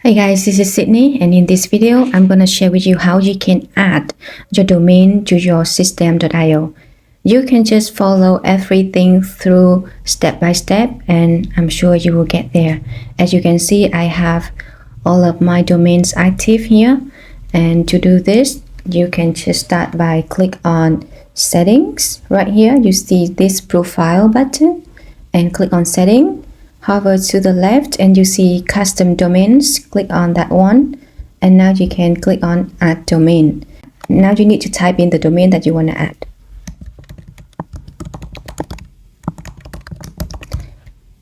Hey guys, this is Sydney, and in this video, I'm going to share with you how you can add your domain to your Systemeio. You can just follow everything through step by step, and I'm sure you will get there. As you can see, I have all of my domains active here, and to do this, you can just start by click on settings. Right here, you see this profile button, and click on setting. Hover to the left and you see custom domains. Click on that one, and now you can click on add domain. Now you need to type in the domain that you want to add.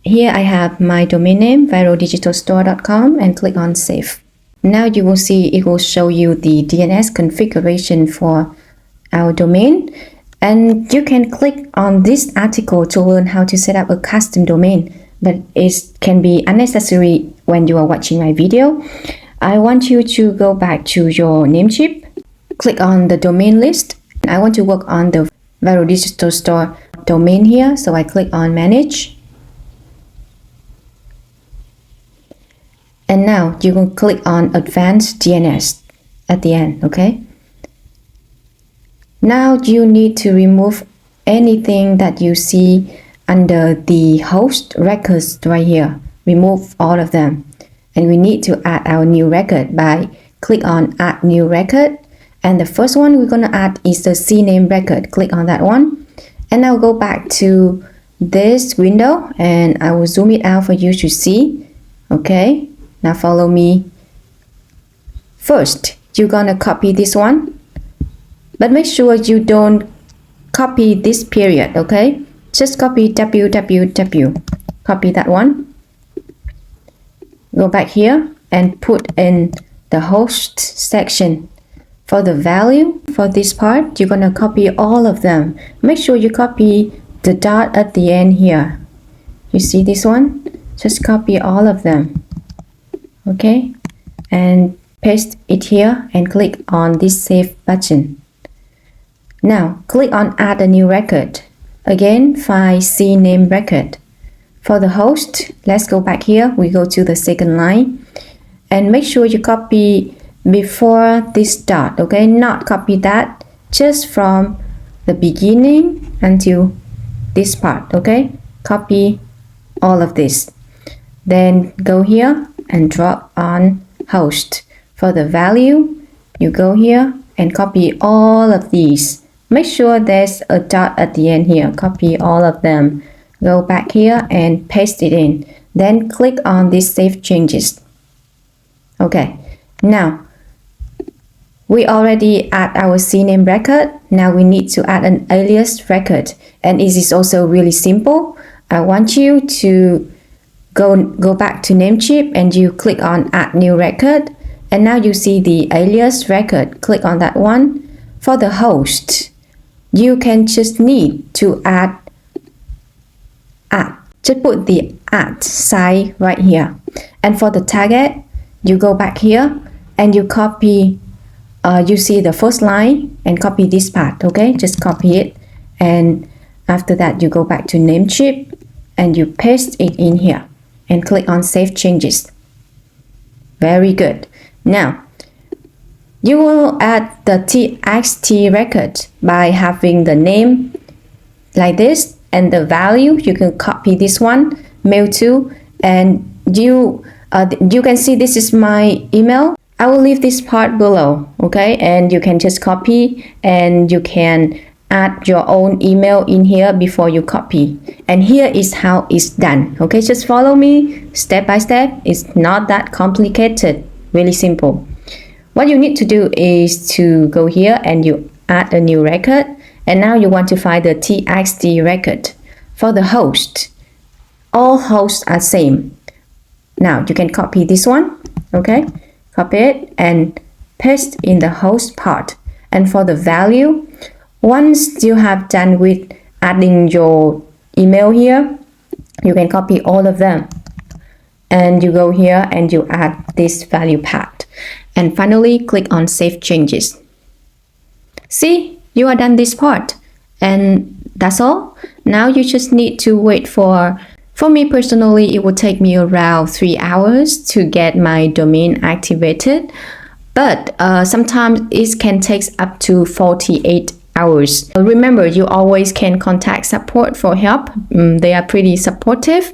Here I have my domain name viraldigitalstore.com, and click on save. Now you will see it will show you the DNS configuration for our domain, and you can click on this article to learn how to set up a custom domain. But it can be unnecessary when you are watching my video. I want you to go back to your Namecheap, click on the domain list. I want to work on the Viral Digital Store domain here, so I click on manage. And now you can click on advanced DNS at the end, okay? Now you need to remove anything that you see under the host records right here. Remove all of them, and we need to add our new record by click on add new record, and the first one we're going to add is the CNAME record. Click on that one, and I'll go back to this window and I will zoom it out for you to see. Okay, now follow me. First, you're gonna copy this one, but make sure you don't copy this period. Okay, just copy www, copy that one, go back here and put in the host section. For the value for this part, you're gonna copy all of them. Make sure you copy the dot at the end here. You see this one? Just copy all of them. Okay, and paste it here and click on this save button. Now click on add a new record. Again, find CNAME record. For the host, let's go back here. We go to the second line and make sure you copy before this dot, okay? Not copy that, just from the beginning until this part, okay? Copy all of this. Then go here and drop on host. For the value, you go here and copy all of these. Make sure there's a dot at the end here. Copy all of them. Go back here and paste it in. Then click on this save changes. Okay, now we already add our CNAME record. Now we need to add an alias record, and it is also really simple. I want you to go back to Namecheap and you click on add new record, and now you see the alias record. Click on that one. For the host, you can just need to add. Just put the add sign right here. And for the target, you go back here and you copy, you see the first line and copy this part, okay? Just copy it. And after that, you go back to Namecheap and you paste it in here and click on save changes. Very good. Now, you will add the txt record by having the name like this, and the value you can copy this one, mail to, and you can see this is my email. I will leave this part below, okay? And you can just copy and you can add your own email in here before you copy. And here is how it's done, okay? Just follow me step by step. It's not that complicated, really simple. What you need to do is to go here and you add a new record, and now you want to find the txt record. For the host, all hosts are same. Now you can copy this one, okay? Copy it and paste in the host part. And for the value, once you have done with adding your email here, you can copy all of them. And you go here and you add this value part. And finally, click on save changes. See, you are done this part. And that's all. Now you just need to wait for For me personally, it would take me around 3 hours to get my domain activated, but sometimes it can take up to 48 hours. Remember, you always can contact support for help. They are pretty supportive,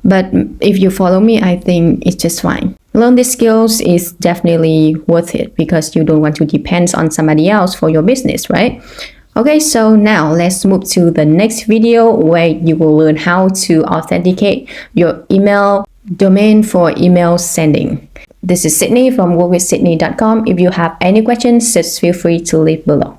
but if you follow me, I think it's just fine. Learn these skills is definitely worth it because you don't want to depend on somebody else for your business, right? Okay, so now let's move to the next video where you will learn how to authenticate your email domain for email sending. This is Sydney from WorkWithSydney.com. If you have any questions, just feel free to leave below.